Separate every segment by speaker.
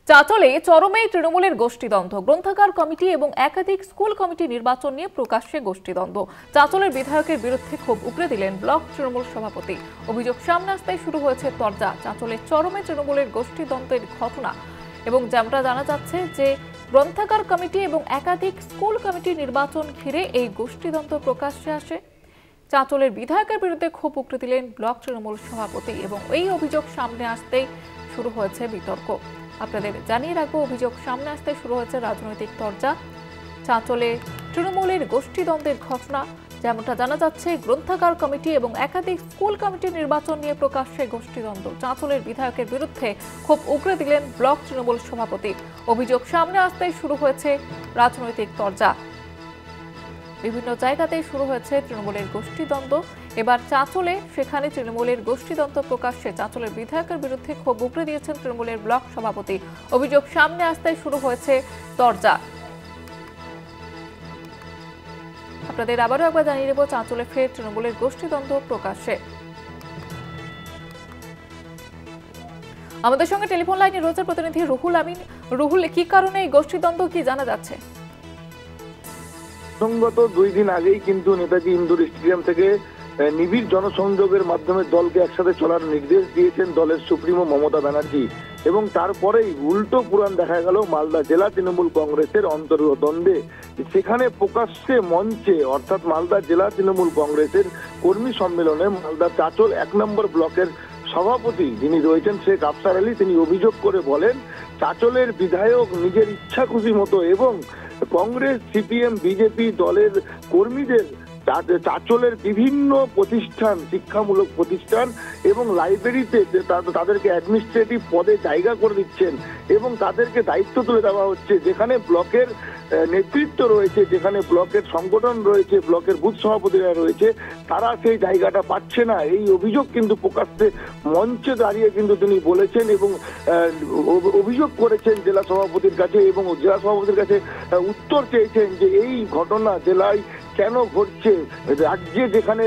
Speaker 1: চাঁচলে চরমে তৃণমূলের গোষ্ঠীদ্বন্দ্ব। গ্রন্থাগার কমিটি এবং একাধিক স্কুল কমিটি নির্বাচন নিয়ে প্রকাশ্যে গোষ্ঠীদ্বন্দ্ব। চাঁচলের বিধায়কের বিরুদ্ধে ক্ষোভ উগরে দিলেন ব্লক তৃণমূল সভাপতি। অভিযোগ সামনে আসতেই শুরু হয়েছে তরজা। চাঁচলে চরমে তৃণমূলের গোষ্ঠীদ্বন্দ্বের ঘটনা এবং যেমনটা জানা যাচ্ছে যে গ্রন্থাগার কমিটি এবং একাধিক স্কুল কমিটি নির্বাচন ঘিরে এই গোষ্ঠীদ্বন্দ্ব প্রকাশ্যে আসে। চাঁচলের বিধায়কের বিরুদ্ধে ক্ষোভ উগরে দিলেন ব্লক তৃণমূল সভাপতি এবং এই অভিযোগ সামনে আসতেই শুরু হয়েছে বিতর্ক। আপনাদের জানিয়ে রাখবো, অভিযোগ সামনে আসতে শুরু হয়েছে রাজনৈতিক তরজা। চাঁচলে তৃণমূলের গোষ্ঠীদ্বন্দ্বের ঘটনা, যেমনটা জানা যাচ্ছে গ্রন্থাগার কমিটি এবং একাধিক স্কুল কমিটির নির্বাচন নিয়ে প্রকাশ্যে গোষ্ঠীদ্বন্দ্ব। চাঁচলের বিধায়কের বিরুদ্ধে ক্ষোভ উগরে দিলেন ব্লক তৃণমূল সভাপতি। অভিযোগ সামনে আসতেই শুরু হয়েছে রাজনৈতিক তরজা। বিভিন্ন জায়গাতেই শুরু হয়েছে তৃণমূলের গোষ্ঠীদ্বন্দ্ব। এবার চাঁচলে সেখানে তৃণমূলের গোষ্ঠীদ্বন্দ্ব প্রকাশ্যে। চাঁচলের বিধায়কের বিরুদ্ধে ক্ষোভ উগরে দিয়েছেন তৃণমূলের ব্লক সভাপতি। অভিযোগ সামনে আসতেই শুরু হয়েছে তরজা। আপনাদের আবারও একবার জানিয়ে দেব, চাঁচলে ফের তৃণমূলের গোষ্ঠীদ্বন্দ্ব প্রকাশ্যে। আমাদের সঙ্গে টেলিফোন লাইনে রয়েছে প্রতিনিধি রুহুল আমিন। রুহুল, কি কারণে এই গোষ্ঠীদ্বন্দ্ব কি জানা যাচ্ছে?
Speaker 2: সঙ্গত 2 দিন আগেই কিন্তু নেতাজি ইন্ডোর স্টেডিয়াম থেকে নিবিড় জনসংযোগের মাধ্যমে দলকে একসাথে চলার নির্দেশ দিয়েছেন দলের সুপ্রিমো মমতা ব্যানার্জি, এবং তারপরেই উল্টো পুরাণ দেখা গেল মালদা জেলা তৃণমূল কংগ্রেসের অন্তর্দ্বন্দ্বে। সেখানে প্রকাশ্যে মঞ্চে অর্থাৎ মালদা জেলা তৃণমূল কংগ্রেসের কর্মী সম্মেলনে মালদা চাঁচল 1 নম্বর ব্লকের সভাপতি যিনি রয়েছেন শেখ আফসার আলী, তিনি অভিযোগ করে বলেন চাঁচলের বিধায়ক নিজের ইচ্ছা খুশি মতো এবং কংগ্রেস, সিপিএম, বিজেপি দলের কর্মীদের চাঁচলের বিভিন্ন প্রতিষ্ঠান, শিক্ষামূলক প্রতিষ্ঠান এবং লাইব্রেরিতে তাদেরকে অ্যাডমিনিস্ট্রেটিভ পদে জায়গা করে দিচ্ছেন এবং তাদেরকে দায়িত্ব তুলে দেওয়া হচ্ছে। যেখানে ব্লকের নেতৃত্ব রয়েছে, যেখানে ব্লকের সংগঠন রয়েছে, ব্লকের বুথ সভাপতিরা রয়েছে, তারা সেই জায়গাটা পাচ্ছে না। এই অভিযোগ কিন্তু প্রকাশ্যে মঞ্চে দাঁড়িয়ে কিন্তু তিনি বলেছেন এবং অভিযোগ করেছেন জেলা সভাপতির কাছে, এবং জেলা সভাপতির কাছে উত্তর চেয়েছেন যে এই ঘটনা জেলায় কেন ঘটছে। রাজ্যে যেখানে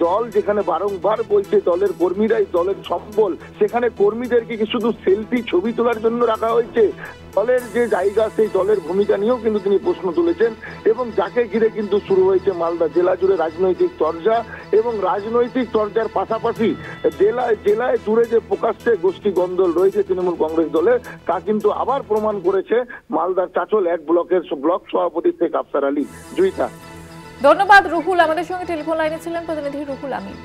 Speaker 2: দল যেখানে বারংবার বলছে দলের কর্মীরাই দলের সম্বল, সেখানে কর্মীদেরকে কি শুধু সেলফি ছবি তোলার জন্য রাখা হয়েছে? দলের যে জায়গা, সেই দলের ভূমিকা নিয়েও কিন্তু তিনি প্রশ্ন তুলেছেন, এবং যাকে ঘিরে কিন্তু শুরু হয়েছে মালদা জেলা জুড়ে রাজনৈতিক চর্চা। এবং রাজনৈতিক চর্চার পাশাপাশি জেলায় জুড়ে যে প্রকাশ্যে গোষ্ঠী গন্ডল রয়েছে তৃণমূল কংগ্রেস দলের, তা কিন্তু আবার প্রমাণ করেছে মালদার চাঁচল 1 ব্লকের ব্লক সভাপতি শেখ আফসার আলী। জুইতা।
Speaker 1: ধন্যবাদ রুহুল। আমাদের সঙ্গে টেলিফোন লাইনে ছিলেন প্রতিনিধি রুহুল আমিন।